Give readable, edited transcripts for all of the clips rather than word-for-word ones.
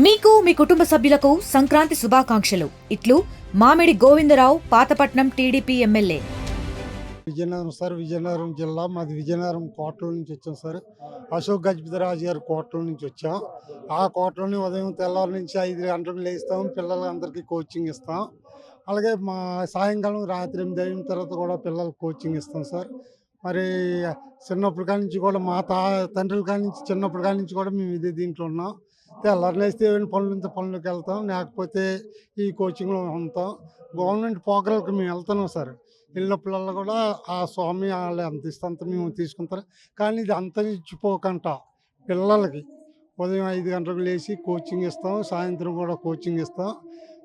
మీకు మీ కుటుంబ సభ్యులకు సంక్రాంతి శుభాకాంక్షలు. ఇట్లు మామిడి Govindarao, Pathapatnam TDP MLA. Vizianagaram sir, Vizianagaram జిల్లా మాది. విజయనగరం కోటల నుంచి వచ్చాం సార్. అశోక్ గజపతిరాజు గారి కోటల నుంచి వచ్చాం. ఆ కోటలోని ఉదయం తెల్లవారు నుంచి 5 గంటలకు లేస్తాం, పిల్లలందరికీ కోచింగ్ ఇస్తాం. అలాగే మా సాయంకాలం రాత్రి 8 అయిన తర్వాత కూడా పిల్లలకు కోచింగ్ ఇస్తాం సార్. మరి చిన్నప్పటి కాడి నుంచి కూడా మా తండ్రుల కాడి నుంచి చిన్నప్పటి కాడి నుంచి కూడా మేము ఇదే దీంట్లో ఉన్నాం. తెల్లారు లేస్తే ఏమైనా పనులు ఉంటే పనులకు వెళ్తాం, లేకపోతే ఈ కోచింగ్లో ఉంటాం. గవర్నమెంట్ ప్రోగ్రాంకి మేము వెళ్తున్నాం సార్. వెళ్ళినప్పుడల్లా కూడా ఆ స్వామి వాళ్ళు ఎంత ఇస్తే అంత మేము తీసుకుంటారు. కానీ ఇది అంతరించిపోకుండా పిల్లలకి ఉదయం 5 గంటలకు లేచి కోచింగ్ ఇస్తాం, సాయంత్రం కూడా కోచింగ్ ఇస్తాం.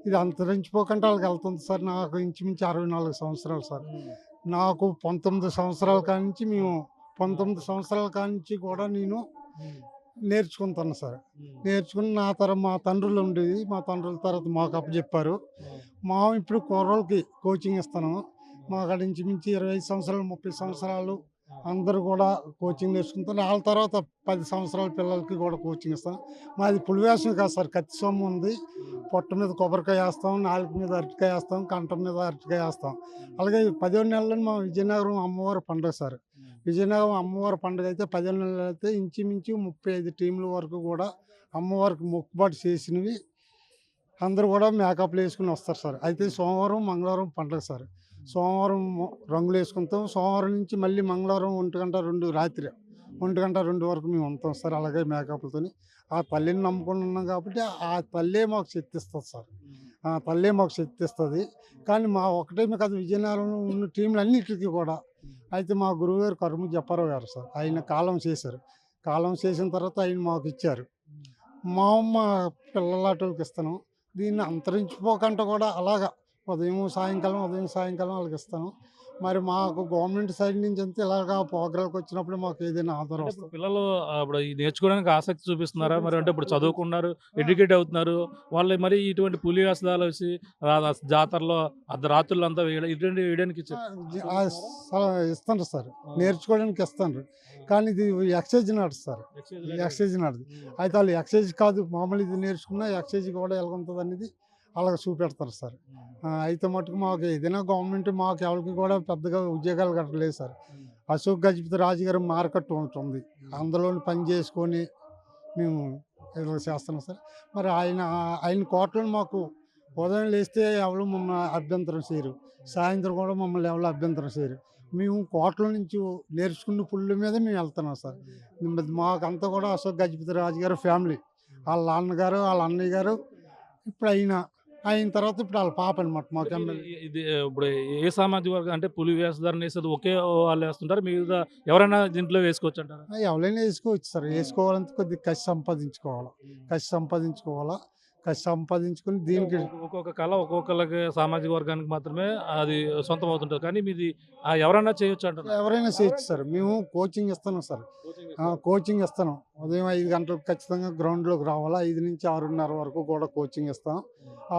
ఇది అంతరించిపోకుండా వాళ్ళకి వెళ్తుంది సార్. నాకు ఇంచుమించు 64 సంవత్సరాలు సార్. నాకు 19 సంవత్సరాల కాడి నుంచి 19 సంవత్సరాల కాడి నుంచి కూడా నేను నేర్చుకుంటాను సార్. నేర్చుకుని మా తండ్రులు ఉండేది, మా తండ్రుల తర్వాత మాకు అప్పచెప్పారు. ఇప్పుడు కుర్రోళ్ళకి కోచింగ్ ఇస్తాను. మా కాడ ఇంచుమించు 25 సంవత్సరాలు 30 సంవత్సరాలు అందరూ కూడా కోచింగ్ నేర్చుకుంటారు. వాళ్ళ తర్వాత 10 సంవత్సరాల పిల్లలకి కూడా కోచింగ్ ఇస్తాను. మాది పులివేషం కాదు సార్, కత్తి సొమ్ము ఉంది. పొట్ట మీద కొబ్బరికాయ వేస్తాం, నాలుగు మీద అరటికాయ వేస్తాం, కంఠం మీద అరటికాయ వేస్తాం. అలాగే 10వ నెలలో మా విజయనగరం అమ్మవారి పండుగ సార్. విజయనగరం అమ్మవారి పండుగ అయితే 10వ నెలలో అయితే ఇంచుమించు 35 టీంల వరకు కూడా అమ్మవారికి మొక్కుబాటు చేసినవి అందరూ కూడా మేకప్లు వేసుకుని వస్తారు సార్. అయితే సోమవారం మంగళవారం పండుగ సార్. సోమవారం రంగులు వేసుకుంటాం. సోమవారం నుంచి మళ్ళీ మంగళవారం 1:02 రాత్రి 1:02 వరకు మేము ఉంటాం సార్. అలాగే మేకప్లతోని ఆ తల్లిని నమ్ముకుని ఉన్నాం కాబట్టి ఆ తల్లే మాకు శక్తి ఇస్తుంది సార్. ఆ తల్లే మాకు శక్తి ఇస్తుంది. కానీ మా ఒకటేమే కాదు, విజయనగరంలో ఉన్న టీంలు అన్నిటికీ కూడా. అయితే మా గురువుగారు కరుము జప్పారావు గారు సార్, ఆయన కాలం చేశారు. కాలం చేసిన తర్వాత ఆయన మాకు ఇచ్చారు. మా అమ్మ పిల్లలాటోళ్ళకి ఇస్తాను. దీన్ని అంతరించిపోకుండా కూడా అలాగా ఉదయం సాయంకాలం వాళ్ళకి ఇస్తాను. మరి మాకు గవర్నమెంట్ సైడ్ నుంచి అంతే ఇలాగా ప్రోగ్రాంకి వచ్చినప్పుడు మాకు ఏదైనా ఆధారం అంటే ఇప్పుడు వస్తుంది. పిల్లలు ఇప్పుడు ఈ నేర్చుకోవడానికి ఆసక్తి చూపిస్తున్నారా? మరి అంటే ఇప్పుడు చదువుకున్నారు, ఎడ్యుకేట్ అవుతున్నారు. వాళ్ళు మరి ఇటువంటి పులి వేషాలు వేసి జాతరలో అర్ధరాత్రులు అంతా ఇటువంటి వేయడానికి ఇస్తాను సార్, నేర్చుకోవడానికి ఇస్తాను. కానీ ఇది ఎక్సైజ్ నడుస్తారు, ఎక్సైజ్ నడదు. అయితే వాళ్ళు ఎక్సైజ్ కాదు, మామూలు ఇది నేర్చుకున్నా ఎక్సైజ్ కూడా ఎలాగుంటుంది అనేది అలాగ చూపెడతారు సార్. అయితే మటుకు మాకు ఏదైనా గవర్నమెంట్ మాకు ఎవరికి కూడా పెద్దగా ఉద్యోగాలు కట్టలేదు సార్. అశోక్ గజపతి రాజు గారు మార్కెట్ ఉంటుంది, అందులో పని చేసుకొని మేము ఇలా చేస్తున్నాం సార్. మరి ఆయన కోటలో మాకు ఉదయం లేస్తే ఎవరు మమ్మల్ని అభ్యంతరం చేయరు, సాయంత్రం కూడా మమ్మల్ని ఎవరు అభ్యంతరం చేయరు. మేము కోటల నుంచి నేర్చుకున్న పుల్ల మీద మేము వెళ్తున్నాం సార్. మాకంతా కూడా అశోక్ గజపతి రాజు గారు ఫ్యామిలీ, వాళ్ళ నాన్నగారు వాళ్ళ అన్నయ్య గారు, ఇప్పుడు అయిన తర్వాత ఇప్పుడు వాళ్ళ పాప అనమాట మాకు ఎమ్మెల్యే. ఇది ఇప్పుడు ఏ సామాజిక వర్గం అంటే పులి వేషధారణ వేసేది ఒకే వాళ్ళు వేస్తుంటారు, మిగతా ఎవరైనా దీంట్లో వేసుకోవచ్చు అంటారు? ఎవరైనా వేసుకోవచ్చు సార్. వేసుకోవాలంటే కొద్దిగా కసి సంపాదించుకుని దీనికి ఒక్కొక్క కళ ఒక్కొక్కరికి సామాజిక వర్గానికి మాత్రమే అది సొంతం అవుతుంటుంది. కానీ మీది ఎవరైనా చేయొచ్చు అంటారు? ఎవరైనా చేయొచ్చు సార్. మేము కోచింగ్ ఇస్తున్నాం సార్. కోచింగ్ ఇస్తాను. ఉదయం 5 గంటలకు ఖచ్చితంగా గ్రౌండ్లోకి రావాలా. 5 నుంచి 6:30 వరకు కూడా కోచింగ్ ఇస్తాం.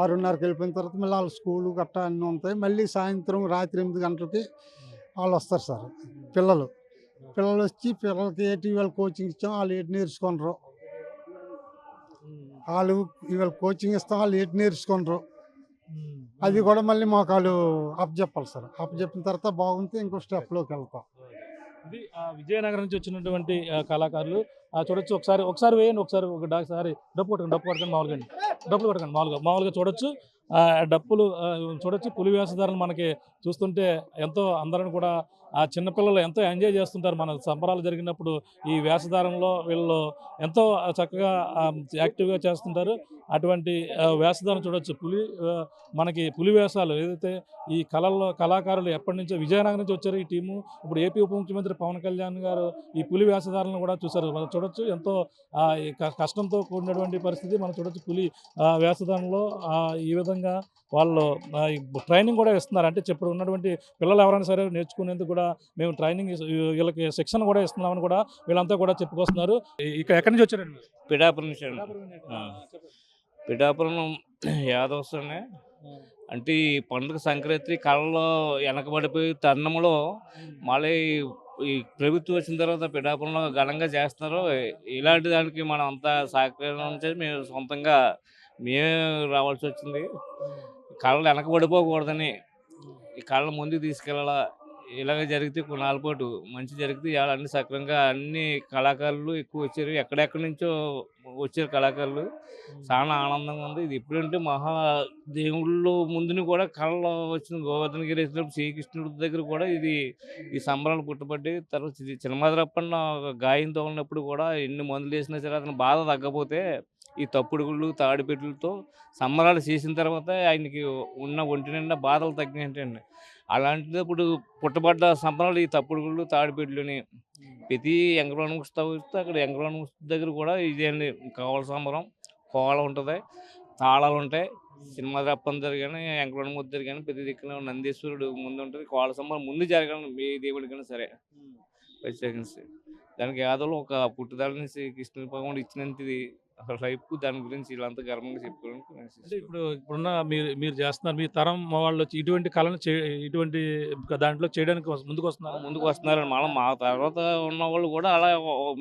6:30కి వెళ్ళిపోయిన తర్వాత మళ్ళీ వాళ్ళ స్కూలు గట్టా అన్నీ ఉంటాయి. మళ్ళీ సాయంత్రం రాత్రి 8 గంటలకి వాళ్ళు వస్తారు సార్. పిల్లలు వచ్చి పిల్లలకి ఇవాళ కోచింగ్ ఇచ్చాం, వాళ్ళు ఏటి నేర్చుకుంటారు. వాళ్ళు ఇవాళ కోచింగ్ ఇస్తాం, వాళ్ళు ఏటి నేర్చుకుంటారు అది కూడా మళ్ళీ మాకు వాళ్ళు అప్పచెప్పాలి సార్. అప్పచెప్పిన తర్వాత బాగుంటే ఇంకో స్టెప్లోకి వెళ్తాం. ఇది విజయనగరం నుంచి వచ్చినటువంటి కళాకారులు చూడొచ్చు. ఒకసారి వేయండి, ఒకసారి డప్పు కొట్టండి మామూలుగా చూడొచ్చు. డప్పులు చూడొచ్చు. పులి వేషధారణ మనకి చూస్తుంటే ఎంతో అందరం కూడా చిన్నపిల్లలు ఎంతో ఎంజాయ్ చేస్తుంటారు. మన సంబరాలు జరిగినప్పుడు ఈ వేషధారణలో వీళ్ళు ఎంతో చక్కగా యాక్టివ్గా చేస్తుంటారు. అటువంటి వేషధారణ చూడొచ్చు. మనకి పులి వేషాలు ఏదైతే ఈ కళాకారులు ఎప్పటి నుంచో విజయనగరం నుంచి వచ్చారు ఈ టీము. ఇప్పుడు ఏపీ ఉప ముఖ్యమంత్రి పవన్ కళ్యాణ్ గారు ఈ పులి వేషధారణను కూడా చూశారు. మనం చూడొచ్చు ఎంతో కష్టంతో కూడినటువంటి పరిస్థితి మనం చూడొచ్చు. పులి వేషధారణలో ఈ విధంగా వాళ్ళు ట్రైనింగ్ కూడా ఇస్తున్నారు. అంటే ఇప్పుడు ఉన్నటువంటి పిల్లలు ఎవరైనా సరే నేర్చుకునేందుకు కూడా మేము ట్రైనింగ్ వీళ్ళకి శిక్షణ కూడా ఇస్తున్నామని కూడా వీళ్ళంతా కూడా చెప్పుకొస్తున్నారు. ఇక్కడ ఎక్కడి నుంచి వచ్చారండి? పిఠాపురం నుంచి పిఠాపురం యాదవస్తోనే. అంటే ఈ పండుగ సంక్రాంతి కళలో వెనకబడిపోయి తరుణంలో మళ్ళీ ఈ ప్రభుత్వం వచ్చిన తర్వాత పిఠాపురంలో ఘనంగా చేస్తున్నారు. ఇలాంటి దానికి మనం అంతా సహకరించడం చేసి మేము సొంతంగా మేమే రావాల్సి వచ్చింది. కళలు వెనకబడిపోకూడదని ఈ కళలు ముందుకు తీసుకెళ్ళాలా. ఇలాగ జరిగితే కొన్నాళ్ళ పాటు మంచి జరిగితే ఇవాళ అన్ని సక్రమంగా అన్ని కళాకారులు ఎక్కువ వచ్చారు. ఎక్కడెక్కడి నుంచో వచ్చారు కళాకారులు. చాలా ఆనందంగా ఉంది. ఇది ఎప్పుడంటే మహా దేవుళ్ళు ముందుని కూడా కళలో వచ్చిన గోవర్ధనగిరి వేసినప్పుడు శ్రీకృష్ణుడి దగ్గర కూడా ఈ సంబరాలు పుట్టబడ్డాయి. తర్వాత ఇది చినమదరప్పన్న గాయం తోలినప్పుడు కూడా ఎన్ని మందులు వేసినా సరే అతను బాధ తగ్గపోతే ఈ తప్పుడుగుళ్ళు తాడిపెట్టులతో సంబరాలు చేసిన తర్వాత ఆయనకి ఉన్న ఒంటి నిండా బాధలు తగ్గినట్టండి. అలాంటిప్పుడు పుట్టబడ్డ సంబరాలు ఈ తప్పుడుగుళ్ళు తాడిపెట్టులని ప్రతి ఎంగళవాణి వస్తే అక్కడ ఎంగళవాణి దగ్గర కూడా ఇదే అండి కావల సంబరం. కోల ఉంటుంది, తాళాలు ఉంటాయి. సినిమా రప్పం జరిగానే ఎంగళవాణి ముద్ద జరిగానే ప్రతి దిక్కున నందీశ్వరుడు ముందు ఉంటుంది. కోల సంబరం ముందు జరగాలి ఏ దేవుడికైనా సరే ప్రత్యేకించి. దానికి యాదవులు ఒక పుట్టుదల నుంచి కృష్ణ భగవానుడు ఇచ్చినంతది లైఫ్ దాని గురించి వీళ్ళంతా గర్వంగా చెప్పుకోవడానికి అంటే ఇప్పుడున్న మీరు చేస్తున్నారు, మీ తరం వాళ్ళు వచ్చి ఇటువంటి కళను ఇటువంటి దాంట్లో చేయడానికి ముందుకు వస్తున్నారు. ముందుకు వస్తున్నారండి. మళ్ళీ మా తర్వాత ఉన్న వాళ్ళు కూడా అలా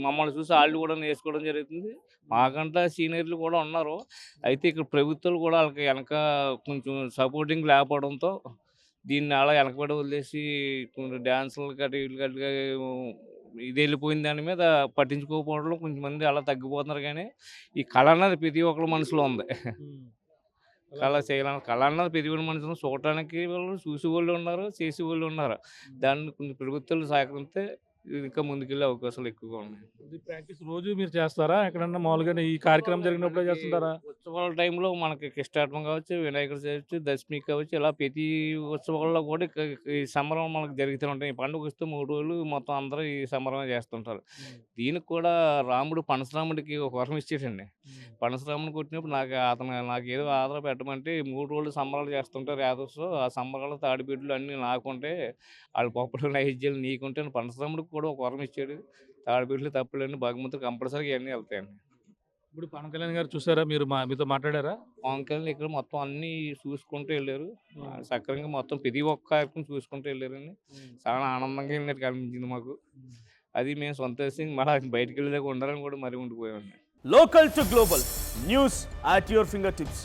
మమ్మల్ని చూసి వాళ్ళు కూడా నేర్చుకోవడం జరుగుతుంది. మాకంటే సీనియర్లు కూడా ఉన్నారు. అయితే ఇక్కడ ప్రభుత్వాలు కూడా వాళ్ళకి వెనక కొంచెం సపోర్టింగ్ లేకపోవడంతో దీన్ని అలా వెనకబడి వదిలేసి కొంచెం డ్యాన్సులు గట్రా వీళ్ళు గట్రా ఇది వెళ్ళిపోయిన దాని మీద పట్టించుకోకపోవడంలో కొంచెం మంది అలా తగ్గిపోతున్నారు. కానీ ఈ కళ అన్నది ప్రతి ఒక్కరి మనసులో ఉంది. కళ చేయాలని కళ అన్నది ప్రతి ఒక్కరి మనసులో చూడటానికి వాళ్ళు చూసే వాళ్ళు ఉన్నారు, చేసే వాళ్ళు ఉన్నారు. దాన్ని కొంచెం ప్రభుత్వాలు సహకరిస్తే ఇంకా ముందుకెళ్ళే అవకాశాలు ఎక్కువగా ఉన్నాయి. ఇది ప్రాక్టీస్ రోజు మీరు చేస్తారా? ఎక్కడన్నా మామూలుగా ఈ కార్యక్రమం జరిగినప్పుడే చేస్తుంటారా? ఉత్సవాల టైంలో మనకి కృష్ణాష్టమి కావచ్చు, వినాయకుడు చవితి, దశమి కావచ్చు, ఇలా ప్రతి ఉత్సవాల్లో కూడా ఈ సంబరం మనకు జరుగుతూ ఉంటాయి. ఈ పండుగ వస్తే 3 రోజులు మొత్తం అందరూ ఈ సంబరం చేస్తుంటారు. దీనికి కూడా రాముడు పనసరాముడికి ఒక వరం ఇచ్చేటండి. పనసరాముడు కొట్టినప్పుడు నాకు ఏదో ఆధార పెట్టమంటే 3 రోజులు సంబరాలు చేస్తుంటారు యాదవ్స్. ఆ సంబరాలు తాడిబిడ్డలు అన్నీ నాకుంటే వాళ్ళ పప్పులు నైవేద్యాలు నీకుంటే పనసరాముడికి కూడా ఒక వరం ఇచ్చాడు. తాడిబిడ్డలు తప్పులన్నీ భగవంతుడు కంపల్సరీగా ఇవన్నీ వెళ్తాయండి. ఇప్పుడు పవన్ కళ్యాణ్ గారు చూసారా? మీరు మీతో మాట్లాడారా? పవన్ కళ్యాణ్ ఇక్కడ మొత్తం అన్నీ చూసుకుంటూ వెళ్ళారు. సక్రమంగా మొత్తం ప్రతి ఒక్క కార్యక్రమం చూసుకుంటూ వెళ్ళారండి. చాలా ఆనందంగా వెళ్ళినట్టు కనిపించింది మాకు. అది మేము సంతోషంగా మళ్ళీ బయటకు వెళ్ళేదాకా ఉండాలని కూడా మరీ ఉండిపోయామండి. Local to global news at your fingertips.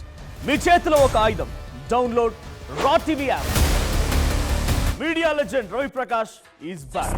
మీ చేతిలో ఒక ఆయుధం. Download raw TV app. Media legend Ravi Prakash is back.